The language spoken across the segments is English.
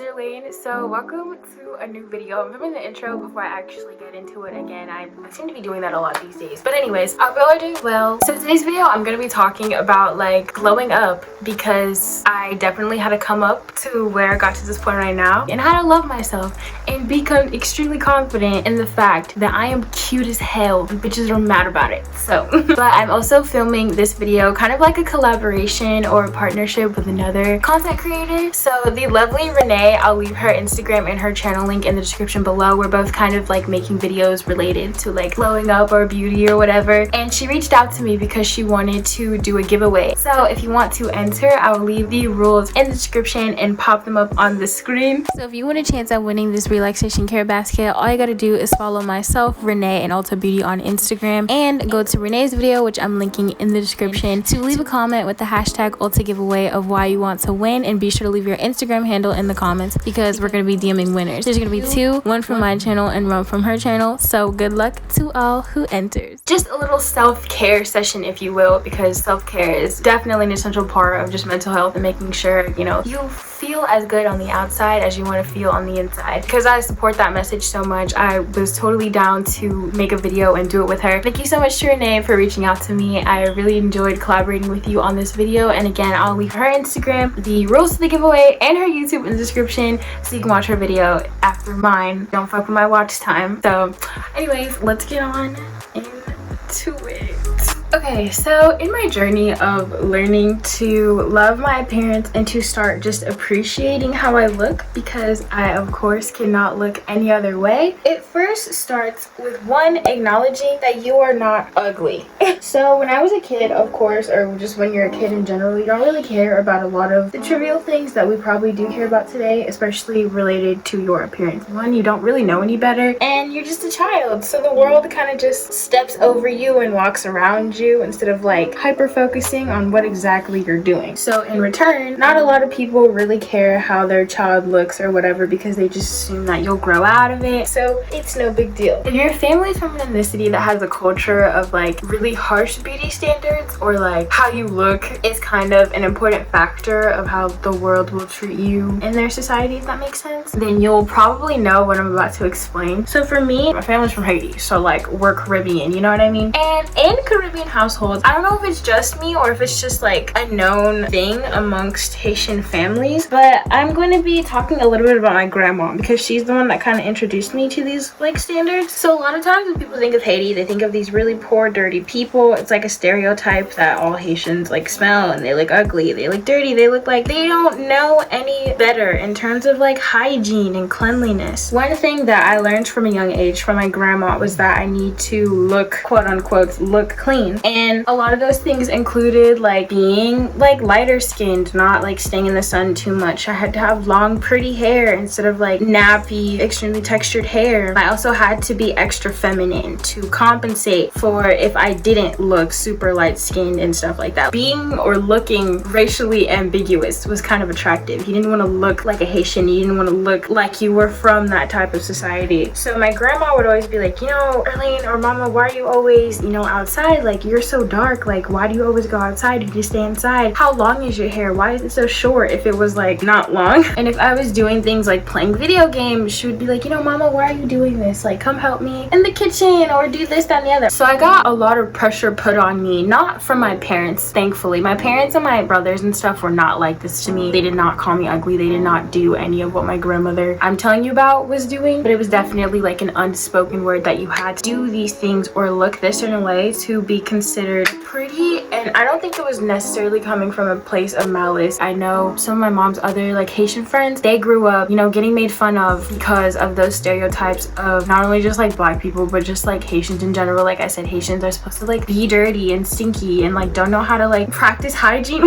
it's Irlane. So welcome to a new video. I'm filming the intro before I actually get into it again. I seem to be doing that a lot these days. But anyways, I hope y'all are doing well. So today's video, I'm gonna be talking about like glowing up, because I definitely had to come up to where I got to this point right now and how to love myself and become extremely confident in the fact that I am cute as hell and bitches are mad about it. So but I'm also filming this video kind of like a collaboration or a partnership with another content creator. So the lovely Renee, I'll leave her Instagram and her channel link in the description below. We're both kind of like making videos related to like glowing up or beauty or whatever, and she reached out to me because she wanted to do a giveaway. So if you want to enter, I will leave the rules in the description and pop them up on the screen. So if you want a chance at winning this relaxation care basket, all you gotta do is follow myself, Renee, and Ulta Beauty on Instagram, and go to Renee's video, which I'm linking in the description, to leave a comment with the hashtag Ulta giveaway of why you want to win, and be sure to leave your Instagram handle in the comments because we're gonna be DMing winners. There's gonna be two, one from my channel and one from her channel. So good luck to all who enters. Just a little self-care session, if you will, because self-care is definitely an essential part of just mental health and making sure, you know, you feel as good on the outside as you want to feel on the inside. Because I support that message so much, I was totally down to make a video and do it with her. Thank you so much to Renee for reaching out to me. I really enjoyed collaborating with you on this video, and again, I'll leave her Instagram, the rules to the giveaway, and her YouTube in the description so you can watch her video after mine. Don't fuck with my watch time. So anyways, let's get on into it. Okay, so in my journey of learning to love my appearance and to start just appreciating how I look, because I of course cannot look any other way, it first starts with one, acknowledging that you are not ugly. So when I was a kid, of course, or just when you're a kid in general, you don't really care about a lot of the trivial things that we probably do care about today, especially related to your appearance. One, you don't really know any better, and you're just a child, so the world kind of just steps over you and walks around you instead of like hyper focusing on what exactly you're doing. So in return, not a lot of people really care how their child looks or whatever, because they just assume that you'll grow out of it, so it's no big deal. If your family's from an ethnicity that has a culture of like really harsh beauty standards, or like how you look is kind of an important factor of how the world will treat you in their society, if that makes sense, then you'll probably know what I'm about to explain. So for me, my family's from Haiti, so like we're Caribbean, you know what I mean? And in Caribbean households, I don't know if it's just me or if it's just like a known thing amongst Haitian families, but I'm going to be talking a little bit about my grandma because she's the one that kind of introduced me to these like standards. So a lot of times when people think of Haiti, they think of these really poor, dirty people. It's like a stereotype that all Haitians like smell and they look ugly, they look dirty, they look like they don't know any better in terms of like hygiene and cleanliness. One thing that I learned from a young age from my grandma was that I need to look, quote unquote, look clean. And a lot of those things included like being like lighter skinned, not like staying in the sun too much. I had to have long pretty hair instead of like nappy, extremely textured hair. I also had to be extra feminine to compensate for if I didn't look super light skinned and stuff like that. Being or looking racially ambiguous was kind of attractive. You didn't want to look like a Haitian, you didn't want to look like you were from that type of society. So my grandma would always be like, you know, Irlane or Mama, why are you always, you know, outside? Like, you're so dark, like why do you always go outside? You just stay inside. How long is your hair? Why is it so short if it was like not long? And if I was doing things like playing video games, she would be like, you know, Mama, why are you doing this? Like, come help me in the kitchen, or do this, that, and the other. So I got a lot of pressure put on me, not from my parents, thankfully. My parents and my brothers and stuff were not like this to me. They did not call me ugly. They did not do any of what my grandmother I'm telling you about was doing, but it was definitely like an unspoken word that you had to do these things or look this certain way to be considered pretty. And I don't think it was necessarily coming from a place of malice. I know some of my mom's other like Haitian friends, they grew up, you know, getting made fun of because of those stereotypes of not only just like black people, but just like Haitians in general. Like I said, Haitians are supposed to like be dirty and stinky and like don't know how to like practice hygiene.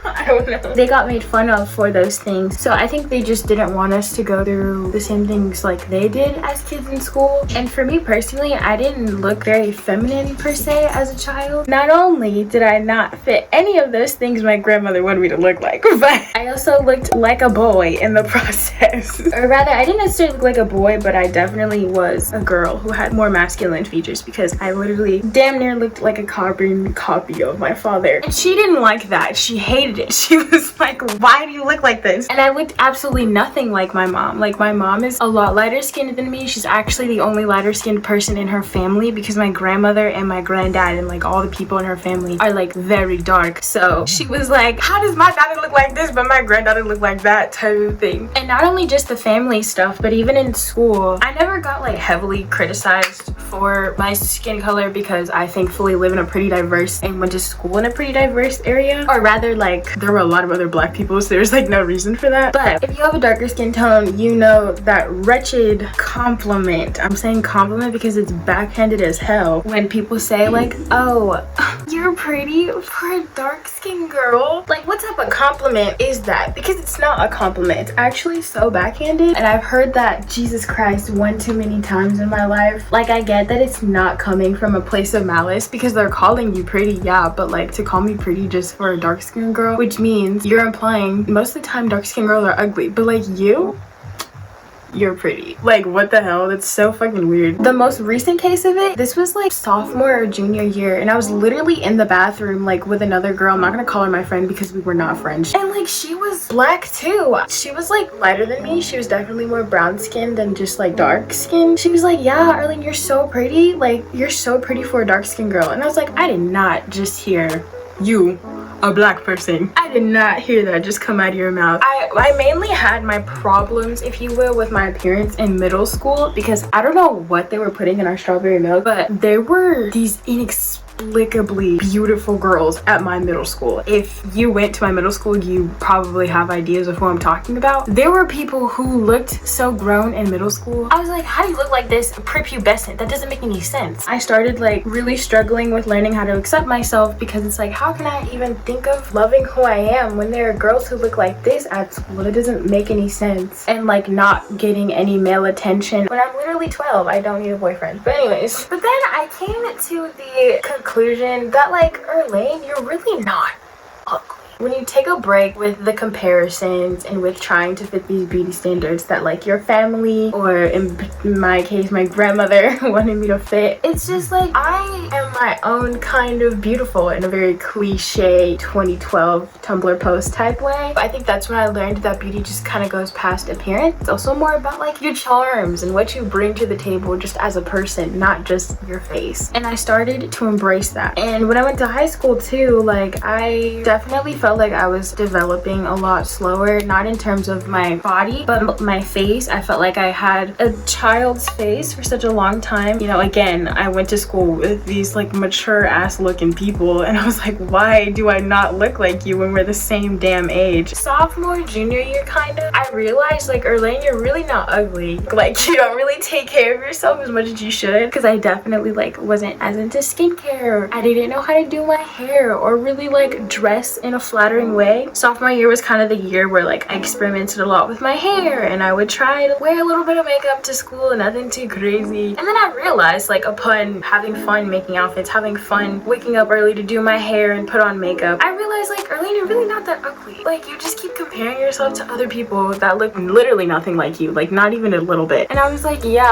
I don't know. They got made fun of for those things. So I think they just didn't want us to go through the same things like they did as kids in school. And for me personally, I didn't look very feminine per se as a child. Not only did I not fit any of those things my grandmother wanted me to look like, but I also looked like a boy in the process. Or rather, I didn't necessarily look like a boy, but I definitely was a girl who had more masculine features, because I literally damn near looked like a carbon copy of my father. And she didn't like that. She hated it. she was like, why do you look like this? And I looked absolutely nothing like my mom. Like, my mom is a lot lighter skinned than me. She's actually the only lighter skinned person in her family because my grandmother and my granddad and like all the people in her family are like very dark. So she was like, how does my daughter look like this but my granddaughter look like that, type of thing. And not only just the family stuff, but even in school, I never got like heavily criticized for my skin color because I thankfully live in a pretty diverse and went to school in a pretty diverse area, or rather like there were a lot of other black people, so there's like no reason for that. But if you have a darker skin tone, you know that wretched compliment, I'm saying compliment because it's backhanded as hell, when people say like, oh, you're pretty for a dark skinned girl. Like, what type of compliment is that? Because it's not a compliment, it's actually so backhanded. And I've heard that, Jesus Christ, one too many times in my life. Like, I get that it's not coming from a place of malice because they're calling you pretty, yeah, but like to call me pretty just for a dark skinned girl, which means you're implying most of the time dark skinned girls are ugly, but like you're pretty. Like, what the hell? That's so fucking weird. The most recent case of it, this was like sophomore or junior year, and I was literally in the bathroom like with another girl. I'm not gonna call her my friend because we were not friends, and like she was black too. She was like lighter than me. She was definitely more brown skinned than just like dark skinned. She was like, yeah, Arlene, you're so pretty. Like, you're so pretty for a dark skinned girl. And I was like, I did not just hear you, a black person. I did not hear that just come out of your mouth. I mainly had my problems, if you will, with my appearance in middle school because I don't know what they were putting in our strawberry milk, but there were these inexplicably beautiful girls at my middle school. If you went to my middle school, you probably have ideas of who I'm talking about. There were people who looked so grown in middle school. I was like, how do you look like this prepubescent? That doesn't make any sense. I started like really struggling with learning how to accept myself because it's like, how can I even think of loving who I am when there are girls who look like this at school? It doesn't make any sense. And like not getting any male attention when I'm literally 12. I don't need a boyfriend. But anyways, but then I came to the conclusion that like, Irlane, you're really not ugly. When you take a break with the comparisons and with trying to fit these beauty standards that like your family, or in my case my grandmother, wanted me to fit, it's just like, I am my own kind of beautiful in a very cliche 2012 Tumblr post type way. I think that's when I learned that beauty just kind of goes past appearance. It's also more about like your charms and what you bring to the table just as a person, not just your face. And I started to embrace that. And when I went to high school too, like I definitely felt like I was developing a lot slower, not in terms of my body but my face. I felt like I had a child's face for such a long time. You know, again, I went to school with these like mature ass looking people and I was like, why do I not look like you when we're the same damn age? Sophomore, junior year kind of, I realized like, Irlane, you're really not ugly. Like, you don't really take care of yourself as much as you should, because I definitely like wasn't as into skincare. I didn't know how to do my hair or really like dress in a flattering way. Sophomore year was kind of the year where like I experimented a lot with my hair and I would try to wear a little bit of makeup to school, nothing too crazy. And then I realized, like, upon having fun making outfits, having fun waking up early to do my hair and put on makeup, I realized like, Irlane, you're really not that ugly. Like, you just keep comparing yourself to other people that look literally nothing like you, like not even a little bit. And I was like, yeah,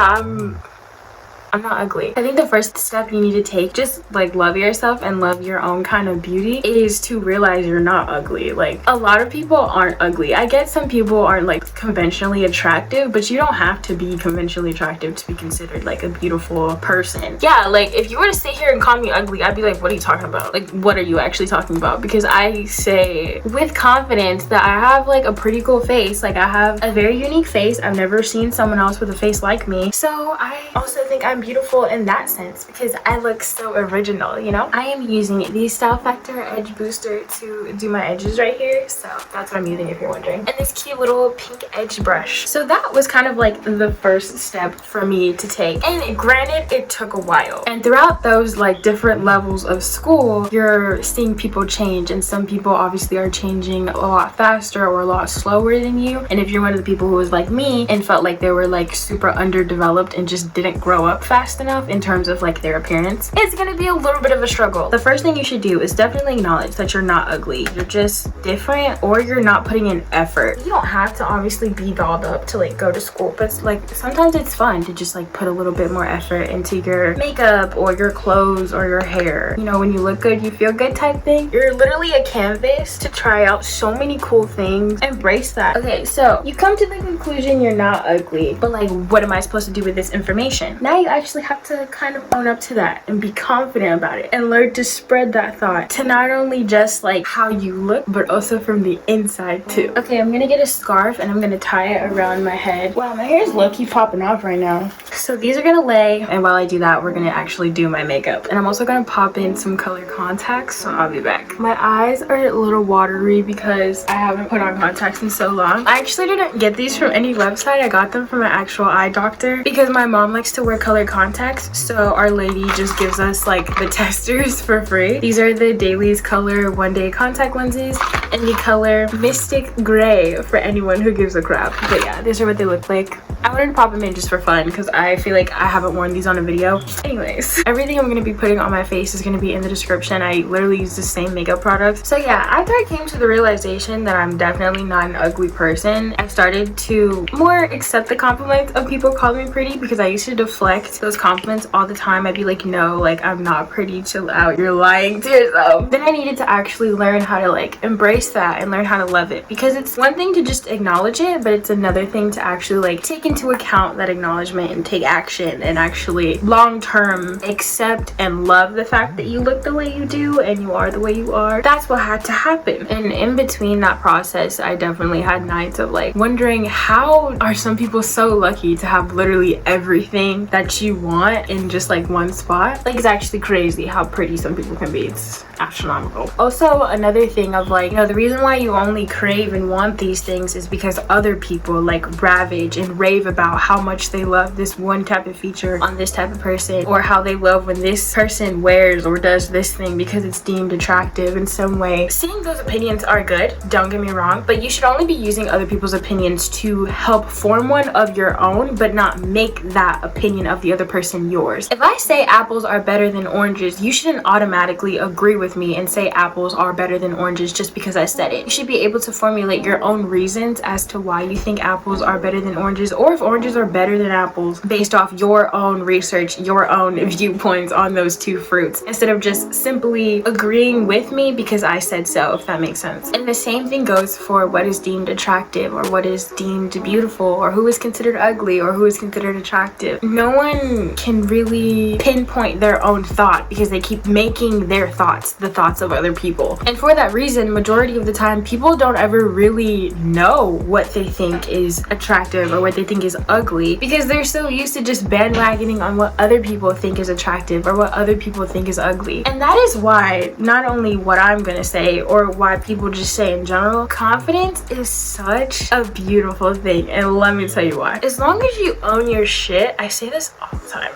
I'm not ugly. I think the first step you need to take, just like love yourself and love your own kind of beauty, is to realize you're not ugly. Like, a lot of people aren't ugly. I get some people aren't like conventionally attractive, but you don't have to be conventionally attractive to be considered like a beautiful person. Yeah, like if you were to sit here and call me ugly, I'd be like, what are you talking about? Like, what are you actually talking about? Because I say with confidence that I have like a pretty cool face. Like, I have a very unique face. I've never seen someone else with a face like me. So I also think I'm beautiful in that sense because I look so original, you know? I am using the Style Factor Edge Booster to do my edges right here, so that's what I'm using if you're wondering. And this cute little pink edge brush. So that was kind of like the first step for me to take. And granted, it took a while. And throughout those like different levels of school, you're seeing people change, and some people obviously are changing a lot faster or a lot slower than you. And if you're one of the people who was like me and felt like they were like super underdeveloped and just didn't grow up fast, fast enough in terms of like their appearance, it's gonna be a little bit of a struggle. The first thing you should do is definitely acknowledge that you're not ugly. You're just different, or you're not putting in effort. You don't have to obviously be dolled up to like go to school, but like sometimes it's fun to just like put a little bit more effort into your makeup or your clothes or your hair. You know, when you look good, you feel good type thing. You're literally a canvas to try out so many cool things. Embrace that. Okay, so you come to the conclusion you're not ugly, but like, what am I supposed to do with this information? Now you actually have to kind of own up to that and be confident about it and learn to spread that thought to not only just like how you look, but also from the inside too. Okay, I'm gonna get a scarf and I'm gonna tie it around my head. Wow, my hair is low-key popping off right now. So these are gonna lay, and while I do that, we're gonna actually do my makeup. And I'm also gonna pop in some color contacts, so I'll be back. My eyes are a little watery because I haven't put on contacts in so long. I actually didn't get these from any website. I got them from an actual eye doctor because my mom likes to wear color contacts, so our lady just gives us like the testers for free. These are the Dailies Color One Day contact lenses in the color Mystic Gray for anyone who gives a crap. But yeah, these are what they look like. I wanted to pop them in just for fun because I feel like I haven't worn these on a video. Anyways, everything I'm going to be putting on my face is going to be in the description. I literally use the same makeup products. So yeah, after I came to the realization that I'm definitely not an ugly person, I started to more accept the compliments of people calling me pretty, because I used to deflect those compliments all the time. I'd be like, no, like I'm not pretty, chill out, you're lying to yourself. Then I needed to actually learn how to like embrace that and learn how to love it, because it's one thing to just acknowledge it, but it's another thing to actually like take into account that acknowledgement and take action and actually long-term accept and love the fact that you look the way you do and you are the way you are. That's what had to happen. And in between that process, I definitely had nights of like wondering, how are some people so lucky to have literally everything that you want in just like one spot? Like, it's actually crazy how pretty some people can be. It's astronomical. Also, another thing of like, you know, the reason why you only crave and want these things is because other people like ravage and rave about how much they love this one type of feature on this type of person, or how they love when this person wears or does this thing because it's deemed attractive in some way. Seeing those opinions are good, don't get me wrong, but you should only be using other people's opinions to help form one of your own, but not make that opinion of the other person yours. If I say apples are better than oranges, you shouldn't automatically agree with me and say apples are better than oranges just because I said it. You should be able to formulate your own reasons as to why you think apples are better than oranges, or if oranges are better than apples, based off your own research, your own viewpoints on those two fruits, instead of just simply agreeing with me because I said so, if that makes sense. And the same thing goes for what is deemed attractive, or what is deemed beautiful, or who is considered ugly, or who is considered attractive. No one can really pinpoint their own thought because they keep making their thoughts the thoughts of other people. And for that reason, majority of the time, people don't ever really know what they think is attractive or what they think is ugly, because they're so used to just bandwagoning on what other people think is attractive or what other people think is ugly. And that is why, not only what I'm gonna say or why people just say in general, confidence is such a beautiful thing. And let me tell you why. As long as you own your shit, I say this all the time.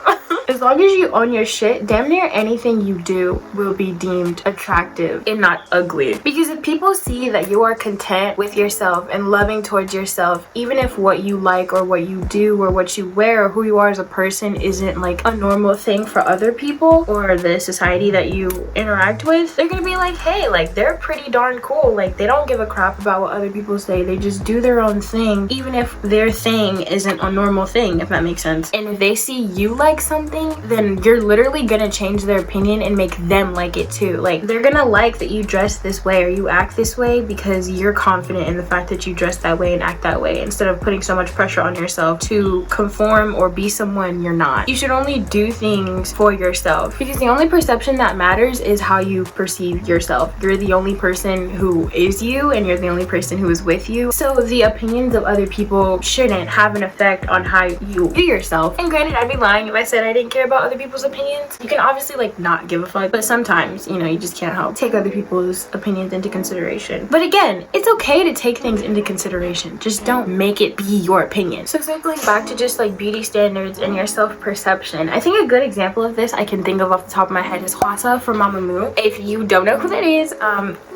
As long as you own your shit, damn near anything you do will be deemed attractive and not ugly. Because if people see that you are content with yourself and loving towards yourself, even if what you like or what you do or what you wear or who you are as a person isn't like a normal thing for other people or the society that you interact with, they're gonna be like, hey, like they're pretty darn cool. Like they don't give a crap about what other people say. They just do their own thing, even if their thing isn't a normal thing, if that makes sense. And if they see you like something, then you're literally gonna change their opinion and make them like it too. Like they're gonna like that you dress this way or you act this way because you're confident in the fact that you dress that way and act that way, instead of putting so much pressure on yourself to conform or be someone you're not. You should only do things for yourself, because the only perception that matters is how you perceive yourself. You're the only person who is you, and you're the only person who is with you. So the opinions of other people shouldn't have an effect on how you view yourself. And granted, I'd be lying if I said I didn't care about other people's opinions. You can obviously like not give a fuck, but sometimes, you know, you just can't help take other people's opinions into consideration. But again, it's okay to take things into consideration, just don't make it be your opinion. So circling back to just like beauty standards and your self-perception, I think a good example of this I can think of off the top of my head is Hwasa from Mamamoo. If you don't know who that is,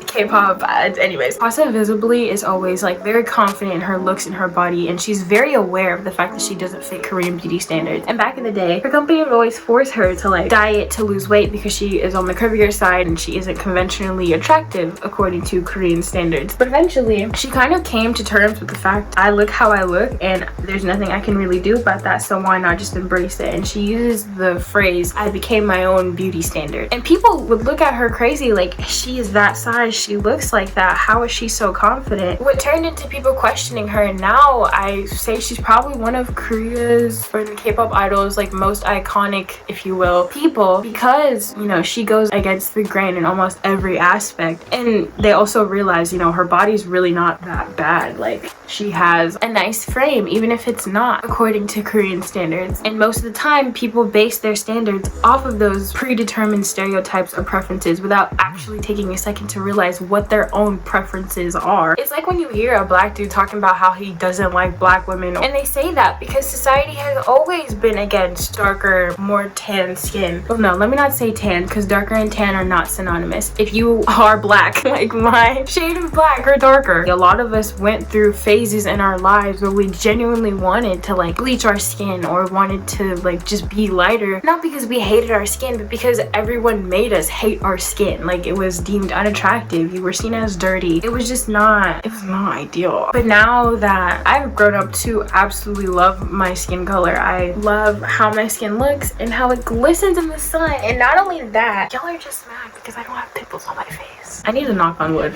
K-pop, anyways, Hwasa visibly is always like very confident in her looks and her body, and she's very aware of the fact that she doesn't fit Korean beauty standards. And back in the day, her company would always force her to like diet to lose weight because she is on the curvier side and she isn't conventionally attractive according to Korean standards. But eventually she kind of came to terms with the fact I look how I look and there's nothing I can really do about that, so why not just embrace it? And she uses the phrase, I became my own beauty standard. And people would look at her crazy, like, she is that size, she looks like that, how is she so confident? What turned into people questioning her, and now I say she's probably one of Korea's, or the K-pop idols, like most iconic, if you will, people, because, you know, she goes against the grain in almost every aspect. And they also realize, you know, her body's really not that bad. Like, she has a nice frame, even if it's not according to Korean standards. And most of the time people base their standards off of those predetermined stereotypes or preferences without actually taking a second to realize what their own preferences are. It's like when you hear a black dude talking about how he doesn't like black women, and they say that because society has always been against darker, more tan skin. Oh no, let me not say tan, because darker and tan are not synonymous. If you are black, like my shade of black or darker, a lot of us went through phases in our lives where we genuinely wanted to like bleach our skin or wanted to like just be lighter, not because we hated our skin, but because everyone made us hate our skin. Like, it was deemed unattractive, you were seen as dirty. It was not ideal. But now that I've grown up to absolutely love my skin color, I love how my skin looks and how it glistens in the sun. And not only that, y'all are just mad because I don't have pimples on my face. I need to knock on wood.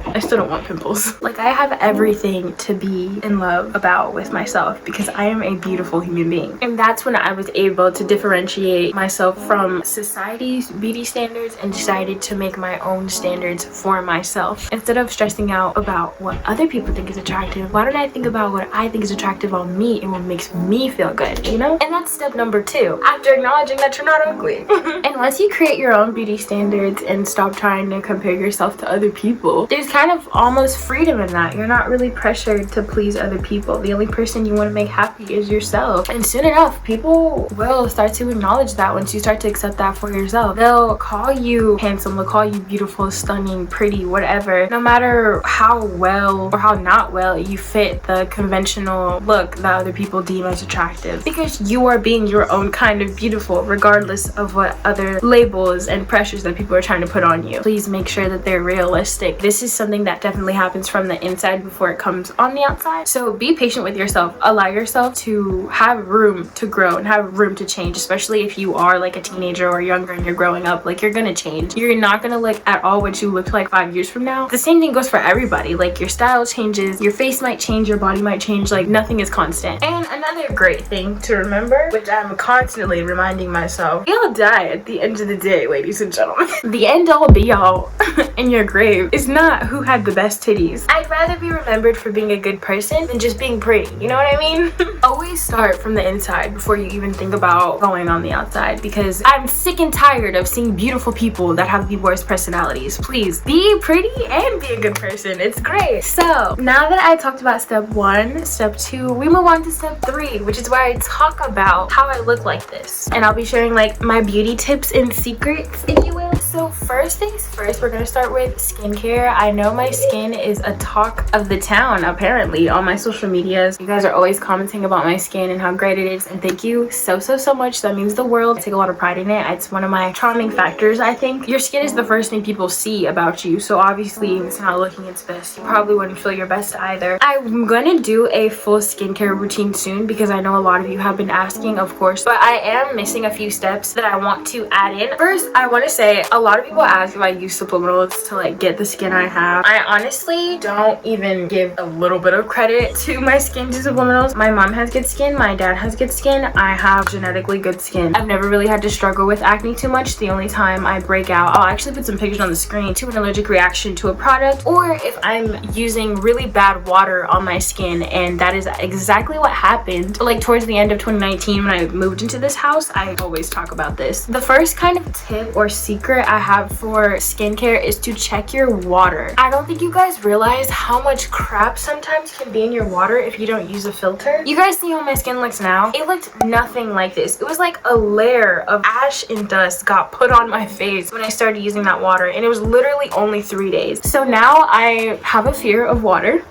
I still don't want pimples. Like, I have everything to be in love about with myself because I am a beautiful human being. And that's when I was able to differentiate myself from society's beauty standards and decided to make my own standards for myself. Instead of stressing out about what other people think is attractive, why don't I think about what I think is attractive on me and what makes me feel good, you know? And that's step number 2, after acknowledging that you're not ugly. And once you create your own beauty standards and stop trying to compare yourself to other people, there's kind of almost freedom in that. You're not really pressured to please other people. The only person you want to make happy is yourself. And soon enough, people will start to acknowledge that. Once you start to accept that for yourself, they'll call you handsome, they'll call you beautiful, stunning, pretty, whatever, no matter how well or how not well you fit the conventional look that other people deem as attractive, because you are being your own kind of beautiful regardless of what other labels and pressures that people are trying to put on you. Please make sure that they're realistic. This is something that definitely happens from the inside before it comes on the outside. So be patient with yourself. Allow yourself to have room to grow and have room to change, especially if you are like a teenager or younger and you're growing up. Like, you're gonna change. You're not gonna look at all what you looked like 5 years from now. The same thing goes for everybody. Like, your style changes, your face might change, your body might change. Like, nothing is constant. And another great thing to remember, which I'm constantly reminding myself, we all die at the end of the day, ladies and gentlemen. The end all be all in your grave is not who had the best titties. I'd rather be remembered for being a good person than just being pretty, you know what I mean? Always start from the inside before you even think about going on the outside, because I'm sick and tired of seeing beautiful people that have the worst personalities. Please be pretty and be a good person. It's great. So now that I talked about step 1, step 2, we move on to step 3, which is where I talk about how I look like this, and I'll be sharing like my beauty tips and secrets, if you will. So first things first, we're gonna start with skincare. I know my skin is a talk of the town apparently on my social medias. You guys are always commenting about my skin and how great it is, and thank you so much. That means the world. I take a lot of pride in it. It's one of my charming factors, I think. Your skin is the first thing people see about you, so obviously if it's not looking its best, you probably wouldn't feel your best either. I'm gonna do a full skincare routine soon because I know a lot of you have been asking, of course, but I am missing a few steps that I want to add in. First, I want to say a lot of people ask if I use subliminals to like get the skin I have. I honestly don't even give a little bit of credit to my skin to subliminals. My mom has good skin, my dad has good skin, I have genetically good skin. I've never really had to struggle with acne too much. The only time I break out, I'll actually put some pictures on the screen, to an allergic reaction to a product, or if I'm using really bad water on my skin, and that is exactly what happened like towards the end of 2019 when I moved into this house. I always talk about this. The first kind of tip or secret I have for skincare is to check your water. I don't think you guys realize how much crap sometimes can be in your water if you don't use a filter. You guys see how my skin looks now? It looked nothing like this. It was like a layer of ash and dust got put on my face when I started using that water, and it was literally only 3 days. So now I have a fear of water.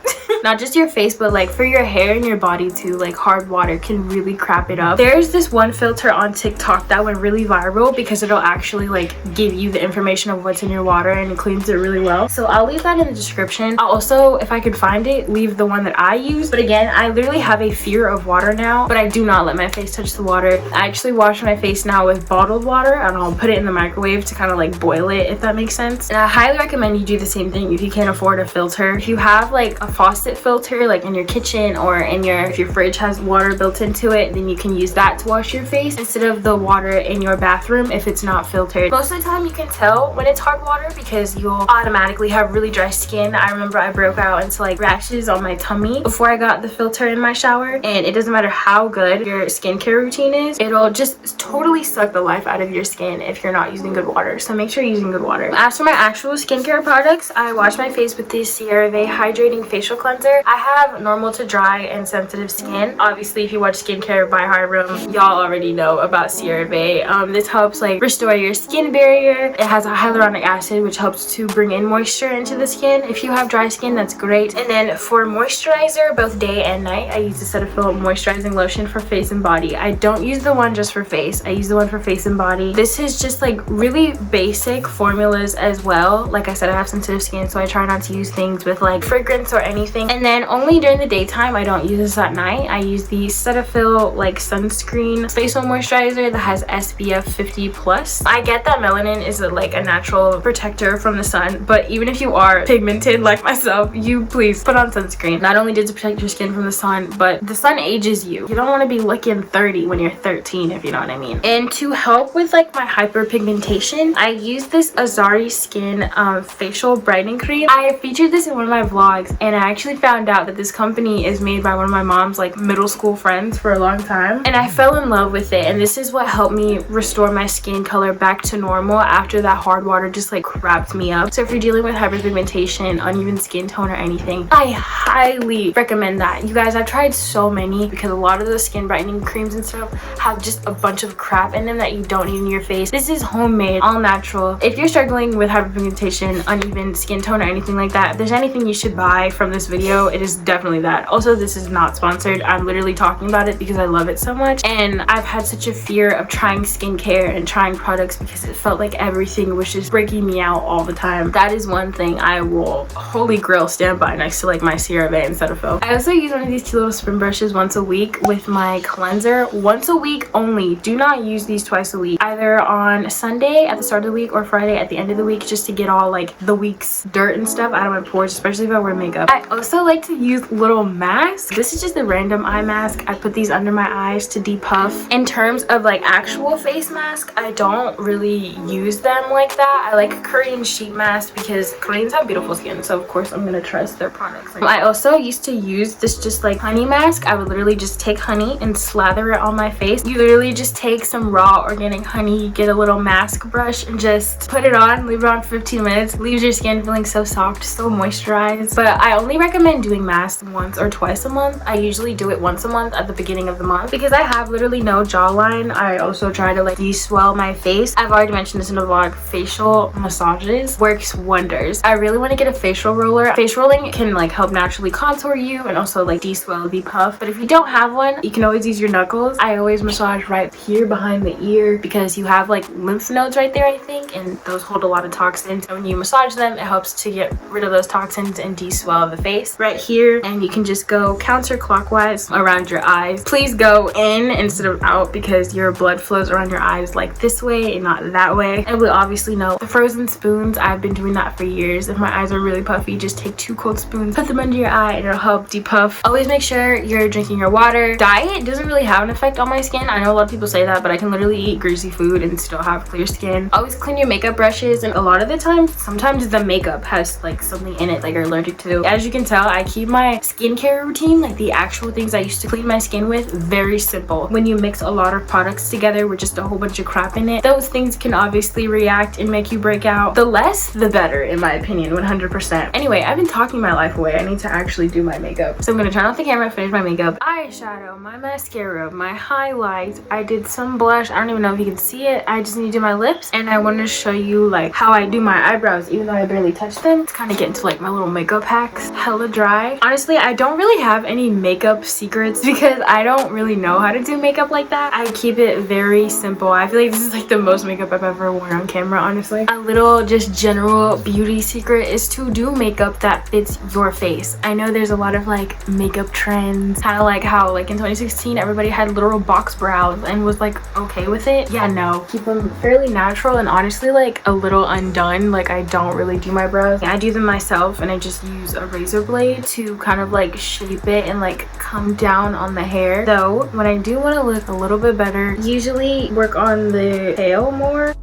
not just your face, but like for your hair and your body too. Like hard water can really crap it up. There's this one filter on TikTok that went really viral because it'll actually like give you the information of what's in your water, and it cleans it really well. So I'll leave that in the description. I'll also, if I could find it, leave the one that I use. But again, I literally have a fear of water now, but I do not let my face touch the water. I actually wash my face now with bottled water, and I'll put it in the microwave to kind of like boil it, if that makes sense. And I highly recommend you do the same thing if you can't afford a filter. If you have like a faucet filter like in your kitchen, or in your, if your fridge has water built into it, then you can use that to wash your face instead of the water in your bathroom if it's not filtered. Most of the time you can tell when it's hard water because you'll automatically have really dry skin. I remember I broke out into like rashes on my tummy before I got the filter in my shower, and it doesn't matter how good your skincare routine is, it'll just totally suck the life out of your skin if you're not using good water. So make sure you're using good water. As for my actual skincare products, I wash my face with this CeraVe hydrating facial cleanser. I have normal to dry and sensitive skin. Obviously, if you watch Skincare by Hiram, y'all already know about CeraVe. This helps like restore your skin barrier. It has a hyaluronic acid which helps to bring in moisture into the skin. If you have dry skin, that's great. And then for moisturizer, both day and night, I use the Cetaphil moisturizing lotion for face and body. I don't use the one just for face. I use the one for face and body. This is just like really basic formulas as well. Like I said, I have sensitive skin, so I try not to use things with like fragrance or anything. And then only during the daytime, I don't use this at night. I use the Cetaphil like sunscreen facial moisturizer that has SPF 50+. I get that melanin is like a natural protector from the sun, but even if you are pigmented like myself, you please put on sunscreen. Not only does it protect your skin from the sun, but the sun ages you. You don't want to be looking 30 when you're 13, if you know what I mean. And to help with like my hyperpigmentation, I use this Azari Skin facial brightening cream. I featured this in one of my vlogs, and I actually found out that this company is made by one of my mom's like middle school friends for a long time, and I fell in love with it. And this is what helped me restore my skin color back to normal after that hard water just like crapped me up. So if you're dealing with hyperpigmentation, uneven skin tone, or anything, I highly recommend that. You guys, I've tried so many because a lot of the skin brightening creams and stuff have just a bunch of crap in them that you don't need in your face. This is homemade, all natural. If you're struggling with hyperpigmentation, uneven skin tone, or anything like that, if there's anything you should buy from this video, it is definitely that. Also, this is not sponsored. I'm literally talking about it because I love it so much, and I've had such a fear of trying skincare and trying products because it felt like everything was just breaking me out all the time. That is one thing I will holy grail stand by next to like my CeraVe and Cetaphil. I also use one of these two little spin brushes once a week with my cleanser. Once a week only. Do not use these twice a week. Either on Sunday at the start of the week or Friday at the end of the week, just to get all like the week's dirt and stuff out of my pores, especially if I wear makeup. I also like to use little masks. This is just a random eye mask. I put these under my eyes to depuff. In terms of like actual face mask, I don't really use them like that. I like Korean sheet masks because Koreans have beautiful skin, so of course I'm gonna trust their products. I also used to use this just like honey mask. I would literally just take honey and slather it on my face. You literally just take some raw organic honey, get a little mask brush, and just put it on, leave it on for 15 minutes. Leaves your skin feeling so soft, so moisturized. But I only recommend doing masks once or twice a month. I usually do it once a month at the beginning of the month because I have literally no jawline. I also try to like de-swell my face. I've already mentioned this in a vlog. Facial massages works wonders. I really want to get a facial roller. Face rolling can like help naturally contour you and also like de-swell, depuff. But if you don't have one, you can always use your knuckles. I always massage right here behind the ear because you have like lymph nodes right there, I think, and those hold a lot of toxins. So when you massage them, it helps to get rid of those toxins and de-swell the face right here. And you can just go counterclockwise around your eyes. Please go in instead of out because your blood flows around your eyes like this way and not that way. And we obviously know the frozen spoons. I've been doing that for years. If my eyes are really puffy, just take 2 cold spoons, put them under your eye, and it'll help depuff. Always make sure you're drinking your water. Diet doesn't really have an effect on my skin. I know a lot of people say that, but I can literally eat greasy food and still have clear skin. Always clean your makeup brushes, and a lot of the time, sometimes the makeup has like something in it like you're allergic to. As you can tell, I keep my skincare routine, like the actual things I used to clean my skin with, very simple. When you mix a lot of products together with just a whole bunch of crap in it, those things can obviously react and make you break out. The less, the better, in my opinion, 100%. Anyway, I've been talking my life away. I need to actually do my makeup. So I'm gonna turn off the camera, finish my makeup. Eyeshadow, my mascara, my highlights. I did some blush. I don't even know if you can see it. I just need to do my lips, and I want to show you like how I do my eyebrows, even though I barely touch them. It's kind of get into like my little makeup hacks. Hella dry. Honestly, I don't really have any makeup secrets because I don't really know how to do makeup like that. I keep it very simple. I feel like this is like the most makeup I've ever worn on camera, honestly. A little just general beauty secret is to do makeup that fits your face. I know there's a lot of like makeup trends, kind of like how like in 2016 everybody had literal box brows and was like okay with it. Yeah, no, keep them fairly natural and honestly like a little undone. Like I don't really do my brows. I do them myself and I just use a razor blade to kind of like shape it and like come down on the hair. So when I do want to look a little bit better, usually work on the tail more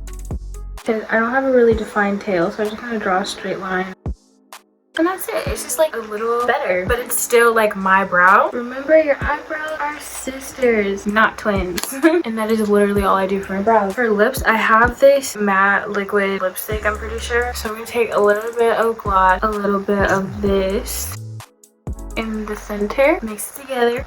because I don't have a really defined tail, so I just kind of draw a straight line. And that's it. It's just like a little better, but it's still like my brow. Remember, your eyebrows are sisters, not twins. And that is literally all I do for my brows. For lips, I have this matte liquid lipstick, I'm pretty sure. So I'm gonna take a little bit of gloss, a little bit of this in the center, mix it together.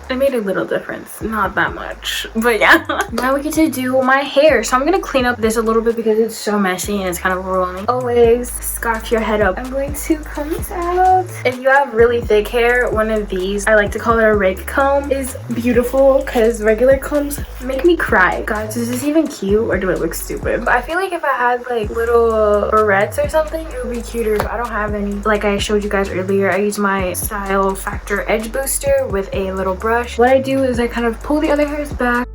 It made a little difference, not that much, but yeah. Now we get to do my hair. So I'm gonna clean up this a little bit because it's so messy and it's kind of overwhelming. Always scarf your head up. I'm going to comb this out. If you have really thick hair, one of these, I like to call it a rake comb, is beautiful because regular combs make me cry. Guys, is this even cute or do it look stupid? But I feel like if I had like little barrettes or something, it would be cuter, but I don't have any. Like I showed you guys earlier, I use my Style Factor Edge Booster with a little brush. What I do is I kind of pull the other hairs back.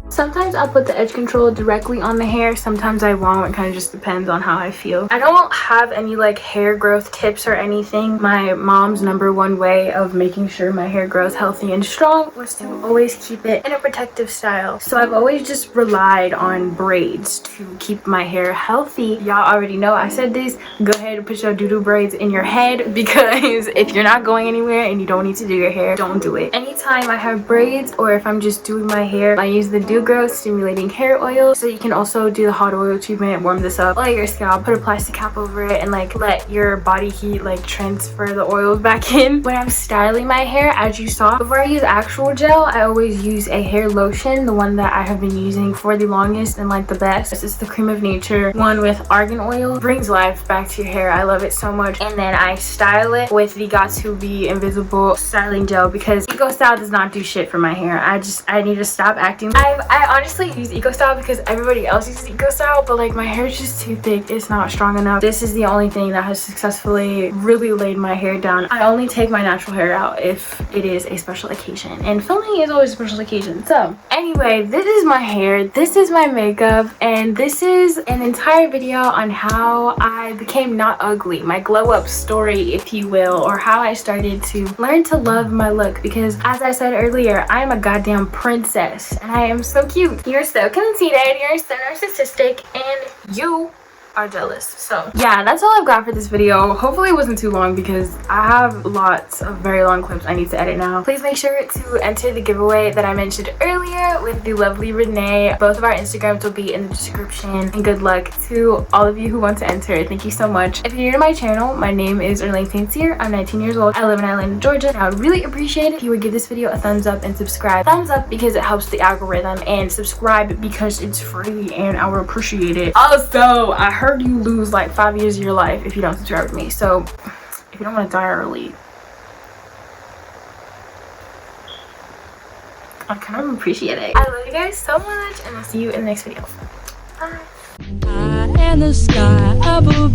Sometimes I'll put the edge control directly on the hair, sometimes I won't. It kind of just depends on how I feel. I don't have any like hair growth tips or anything. My mom's #1 way of making sure my hair grows healthy and strong was to always keep it in a protective style. So I've always just relied on braids to keep my hair healthy. Y'all already know I said this. Go ahead and put your doo-doo braids in your head because if you're not going anywhere and you don't need to do your hair, don't do it. Anytime I have braids or if I'm just doing my hair, I use the Grow Stimulating Hair Oil. So you can also do the hot oil treatment, warm this up, oil your scalp, put a plastic cap over it, and like let your body heat like transfer the oils back in. When I'm styling my hair, as you saw, before I use actual gel, I always use a hair lotion, the one that I have been using for the longest and like the best. This is the Cream of Nature one with argan oil. Brings life back to your hair. I love it so much. And then I style it with the Got To Be Invisible styling gel because Eco Style does not do shit for my hair. I need to stop acting. I honestly use Eco Style because everybody else uses Eco Style, but like my hair is just too thick. It's not strong enough. This is the only thing that has successfully really laid my hair down. I only take my natural hair out if it is a special occasion, and filming is always a special occasion. So anyway, this is my hair, this is my makeup, and this is an entire video on how I became not ugly, my glow up story, if you will, or how I started to learn to love my look because as I said earlier, I am a goddamn princess and I am so cute. You're so conceited, you're so narcissistic, and you are jealous. So yeah, that's all I've got for this video. Hopefully it wasn't too long because I have lots of very long clips I need to edit now. Please make sure to enter the giveaway that I mentioned earlier with the lovely Renee. Both of our Instagrams will be in the description, and good luck to all of you who want to enter. Thank you so much. If you're new to my channel, my name is Irlane Saint-Cyr. I'm 19 years old. I live in Atlanta, Georgia, and I would really appreciate it if you would give this video a thumbs up and subscribe. Thumbs up because it helps the algorithm, and subscribe because it's free and I would appreciate it. Also, I heard you lose like 5 years of your life if you don't subscribe with me, so if you don't want to die early, I kind of appreciate it. I love you guys so much and I'll see you in the next video. Bye. In the sky above